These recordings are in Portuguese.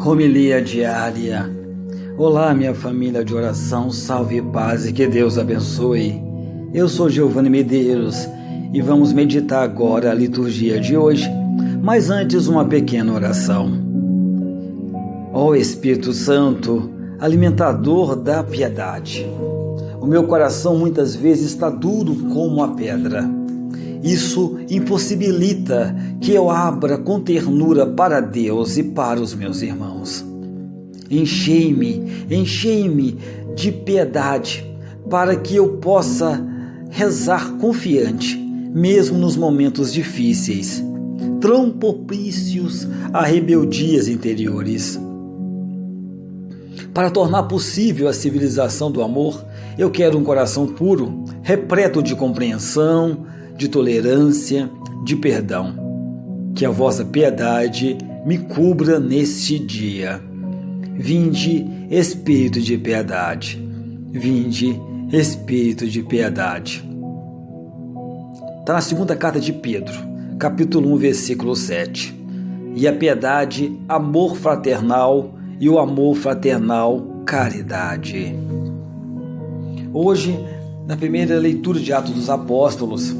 Homilia diária. Olá, minha família de oração, salve e paz e que Deus abençoe. Eu sou Giovanni Medeiros e vamos meditar agora a liturgia de hoje, mas antes uma pequena oração. Ó Espírito Santo, alimentador da piedade, o meu coração muitas vezes está duro como a pedra. Isso impossibilita que eu abra com ternura para Deus e para os meus irmãos. Enchei-me de piedade para que eu possa rezar confiante, mesmo nos momentos difíceis, tão propícios a rebeldias interiores. Para tornar possível a civilização do amor, eu quero um coração puro, repleto de compreensão, de tolerância, de perdão. Que a vossa piedade me cubra neste dia. Vinde, Espírito de piedade. Vinde, Espírito de piedade. Está na segunda carta de Pedro, capítulo 1, versículo 7. E a piedade, amor fraternal, e o amor fraternal, caridade. Hoje, na primeira leitura de Atos dos Apóstolos,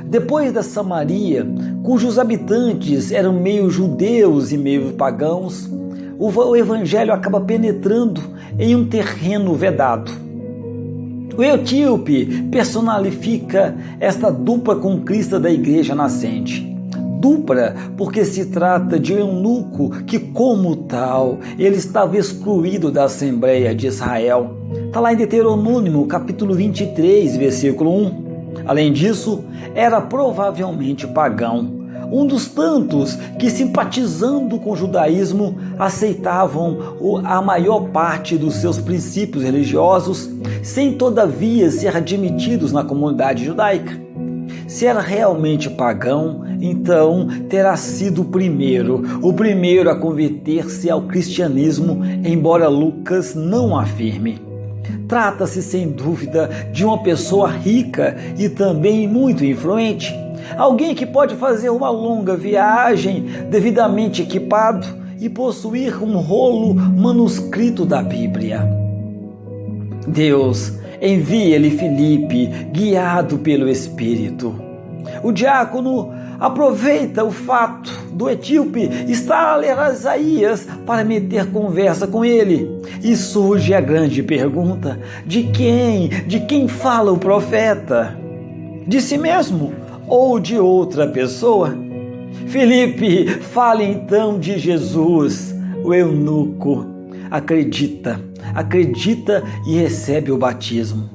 depois da Samaria, cujos habitantes eram meio judeus e meio pagãos, o evangelho acaba penetrando em um terreno vedado. O etíope personifica esta dupla conquista da igreja nascente. Dupla porque se trata de um eunuco que, como tal, ele estava excluído da Assembleia de Israel. Está lá em Deuteronômio, capítulo 23, versículo 1. Além disso, era provavelmente pagão, um dos tantos que, simpatizando com o judaísmo, aceitavam a maior parte dos seus princípios religiosos, sem todavia ser admitidos na comunidade judaica. Se era realmente pagão, então terá sido o primeiro a converter-se ao cristianismo, embora Lucas não afirme. Trata-se, sem dúvida, de uma pessoa rica e também muito influente. Alguém que pode fazer uma longa viagem devidamente equipado e possuir um rolo manuscrito da Bíblia. Deus envia-lhe Filipe, guiado pelo Espírito. O diácono aproveita o fato do etíope estar a ler Isaías para meter conversa com ele. E surge a grande pergunta: de quem fala o profeta? De si mesmo ou de outra pessoa? Filipe fala então de Jesus. O eunuco acredita e recebe o batismo.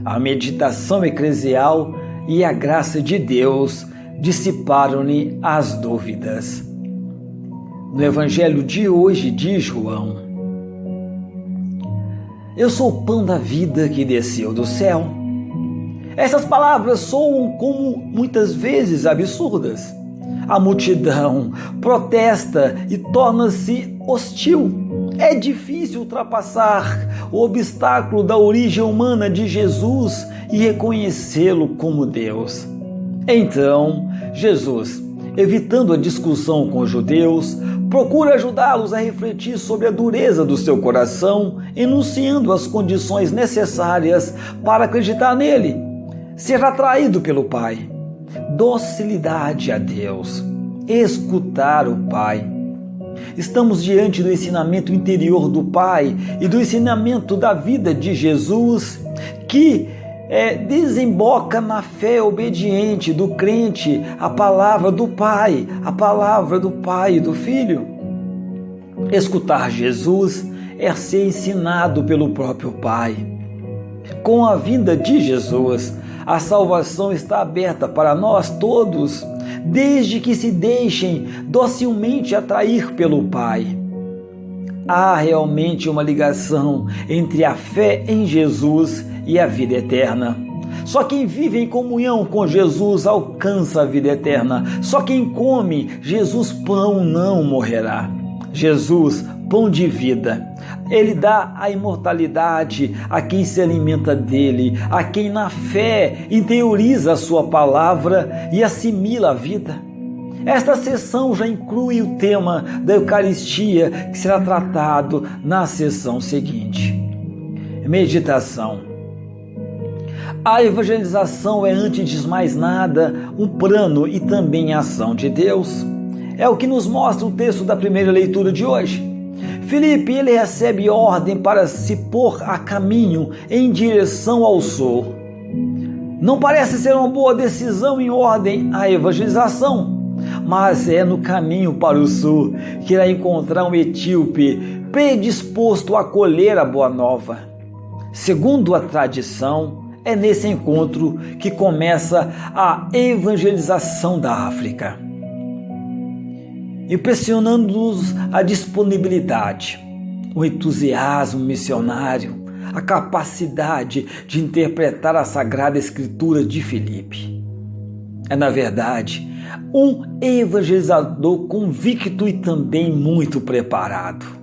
A meditação eclesial e a graça de Deus dissiparam-lhe as dúvidas. No evangelho de hoje diz João: eu sou o pão da vida que desceu do céu. Essas palavras soam como muitas vezes absurdas. A multidão protesta e torna-se hostil. É difícil ultrapassar o obstáculo da origem humana de Jesus e reconhecê-lo como Deus. Então, Jesus, evitando a discussão com os judeus, procura ajudá-los a refletir sobre a dureza do seu coração, enunciando as condições necessárias para acreditar nele, ser atraído pelo Pai, docilidade a Deus, escutar o Pai. Estamos diante do ensinamento interior do Pai e do ensinamento da vida de Jesus, que desemboca na fé obediente do crente à palavra do Pai e do Filho. Escutar Jesus é ser ensinado pelo próprio Pai. Com a vinda de Jesus, a salvação está aberta para nós todos, desde que se deixem docilmente atrair pelo Pai. Há realmente uma ligação entre a fé em Jesus e a vida eterna. Só quem vive em comunhão com Jesus alcança a vida eterna. Só quem come Jesus pão não morrerá. Jesus, pão de vida. Ele dá a imortalidade a quem se alimenta dele, a quem na fé interioriza a sua palavra e assimila a vida. Esta sessão já inclui o tema da Eucaristia, que será tratado na sessão seguinte. Meditação. A evangelização é, antes de mais nada, um plano e também ação de Deus. É o que nos mostra o texto da primeira leitura de hoje. Filipe, ele recebe ordem para se pôr a caminho em direção ao sul. Não parece ser uma boa decisão em ordem à evangelização, mas é no caminho para o sul que irá encontrar um etíope predisposto a acolher a boa nova. Segundo a tradição, é nesse encontro que começa a evangelização da África, impressionando-nos a disponibilidade, o entusiasmo missionário, a capacidade de interpretar a Sagrada Escritura de Filipe. É, na verdade, um evangelizador convicto e também muito preparado.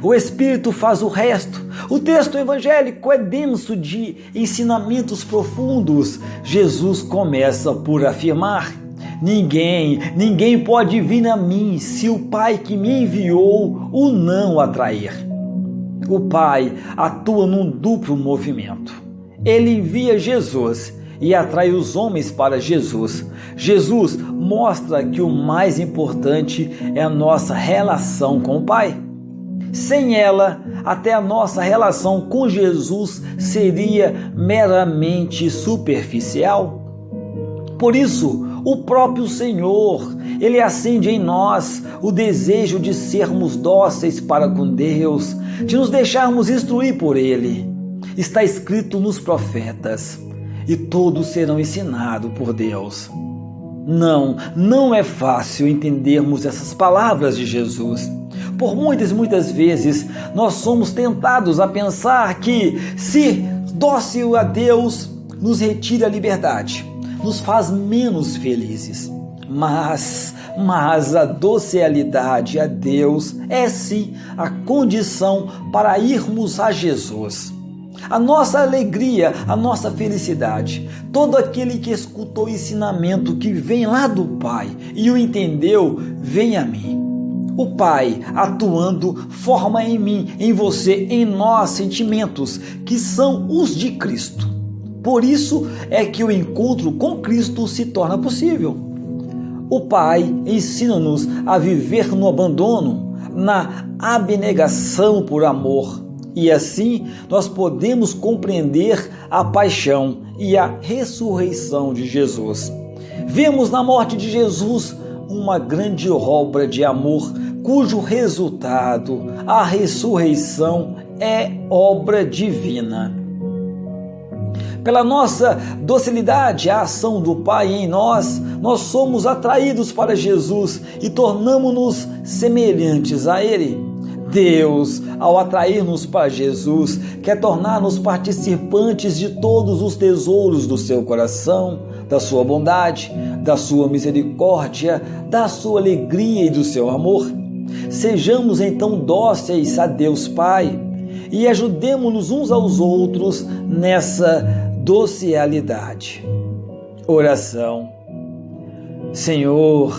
O Espírito faz o resto. O texto evangélico é denso de ensinamentos profundos. Jesus começa por afirmar: Ninguém pode vir a mim se o Pai que me enviou o não atrair. O Pai atua num duplo movimento. Ele envia Jesus e atrai os homens para Jesus. Jesus mostra que o mais importante é a nossa relação com o Pai. Sem ela, até a nossa relação com Jesus seria meramente superficial. Por isso, o próprio Senhor, Ele acende em nós o desejo de sermos dóceis para com Deus, de nos deixarmos instruir por Ele. Está escrito nos profetas: e todos serão ensinados por Deus. Não é fácil entendermos essas palavras de Jesus. Por muitas vezes, nós somos tentados a pensar que, se dócil a Deus, nos retira a liberdade, nos faz menos felizes. Mas a docilidade a Deus é sim a condição para irmos a Jesus. A nossa alegria, a nossa felicidade, todo aquele que escutou o ensinamento que vem lá do Pai e o entendeu, vem a mim. O Pai, atuando, forma em mim, em você, em nós sentimentos que são os de Cristo. Por isso é que o encontro com Cristo se torna possível. O Pai ensina-nos a viver no abandono, na abnegação por amor. E assim nós podemos compreender a paixão e a ressurreição de Jesus. Vemos na morte de Jesus uma grande obra de amor, cujo resultado, a ressurreição, é obra divina. Pela nossa docilidade à ação do Pai em nós, nós somos atraídos para Jesus e tornamo-nos semelhantes a Ele. Deus, ao atrair-nos para Jesus, quer tornar-nos participantes de todos os tesouros do seu coração, da sua bondade, da sua misericórdia, da sua alegria e do seu amor. Sejamos então dóceis a Deus Pai e ajudemo-nos uns aos outros nessa docilidade. Oração. Senhor,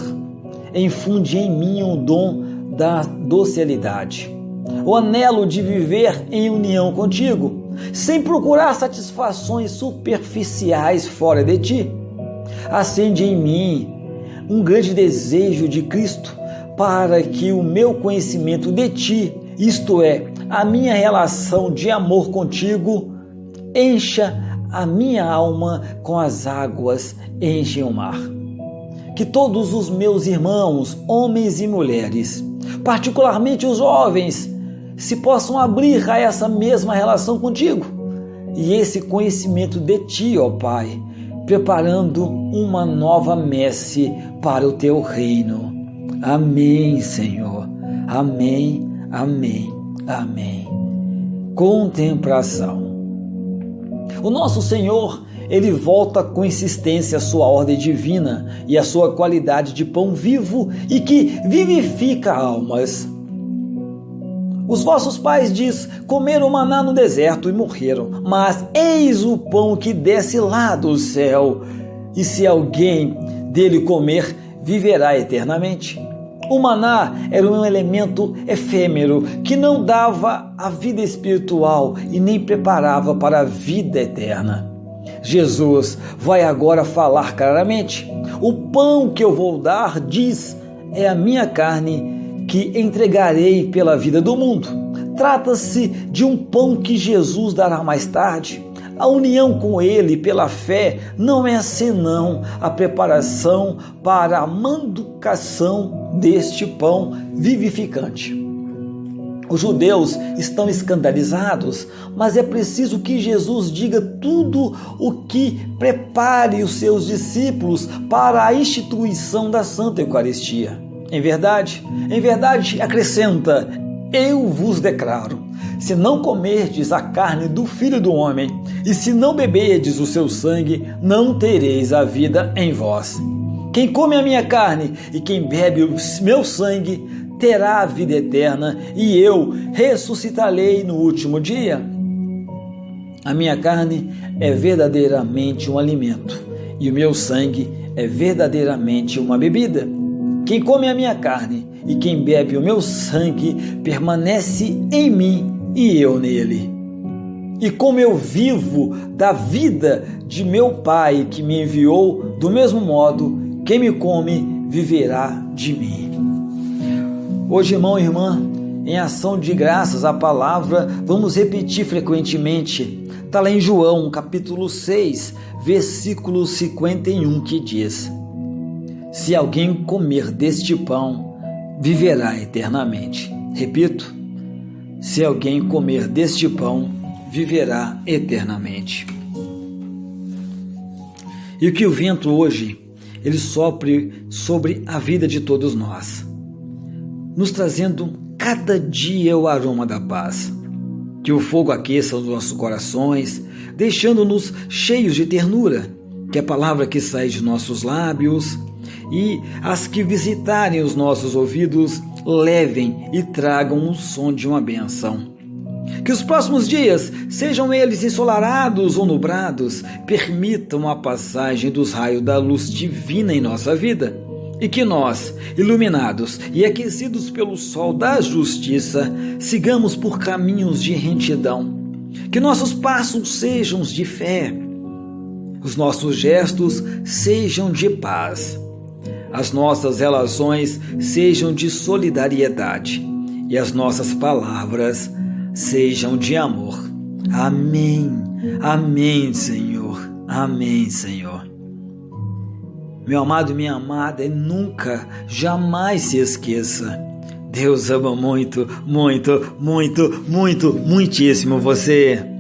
infunde em mim o dom da docilidade, o anelo de viver em união contigo, sem procurar satisfações superficiais fora de ti. Acende em mim um grande desejo de Cristo, para que o meu conhecimento de ti, isto é, a minha relação de amor contigo, encha a minha alma com as águas enchem o mar. Que todos os meus irmãos, homens e mulheres, particularmente os jovens, se possam abrir a essa mesma relação contigo e esse conhecimento de ti, ó Pai, preparando uma nova messe para o teu reino. Amém, Senhor. Amém, amém, amém. Contemplação. O nosso Senhor, Ele volta com insistência à sua ordem divina e à sua qualidade de pão vivo e que vivifica almas. Os vossos pais, diz, comeram maná no deserto e morreram, mas eis o pão que desce lá do céu, e se alguém dele comer, viverá eternamente. O maná era um elemento efêmero que não dava a vida espiritual e nem preparava para a vida eterna. Jesus vai agora falar claramente: o pão que eu vou dar, diz, é a minha carne que entregarei pela vida do mundo. Trata-se de um pão que Jesus dará mais tarde. A união com Ele pela fé não é senão a preparação para a manducação deste pão vivificante. Os judeus estão escandalizados, mas é preciso que Jesus diga tudo o que prepare os seus discípulos para a instituição da Santa Eucaristia. Em verdade, acrescenta: eu vos declaro, se não comerdes a carne do Filho do Homem, e se não beberdes o seu sangue, não tereis a vida em vós. Quem come a minha carne e quem bebe o meu sangue, terá a vida eterna, e eu ressuscitarei no último dia. A minha carne é verdadeiramente um alimento, e o meu sangue é verdadeiramente uma bebida. Quem come a minha carne e quem bebe o meu sangue permanece em mim e eu nele. E como eu vivo da vida de meu Pai que me enviou, do mesmo modo, quem me come viverá de mim. Hoje, irmão e irmã, em ação de graças à palavra, vamos repetir frequentemente. Está lá em João, capítulo 6, versículo 51, que diz: se alguém comer deste pão, viverá eternamente. Repito, se alguém comer deste pão, viverá eternamente. E que o vento hoje, ele sopre sobre a vida de todos nós, nos trazendo cada dia o aroma da paz. Que o fogo aqueça os nossos corações, deixando-nos cheios de ternura. Que a palavra que sai de nossos lábios e as que visitarem os nossos ouvidos levem e tragam o som de uma benção. Que os próximos dias, sejam eles ensolarados ou nubrados, permitam a passagem dos raios da luz divina em nossa vida. E que nós, iluminados e aquecidos pelo sol da justiça, sigamos por caminhos de retidão. Que nossos passos sejam de fé, os nossos gestos sejam de paz, as nossas relações sejam de solidariedade e as nossas palavras sejam de amor. Amém. Amém, Senhor. Amém, Senhor. Meu amado e minha amada, nunca, jamais se esqueça: Deus ama muito, muito, muito, muito, muitíssimo você.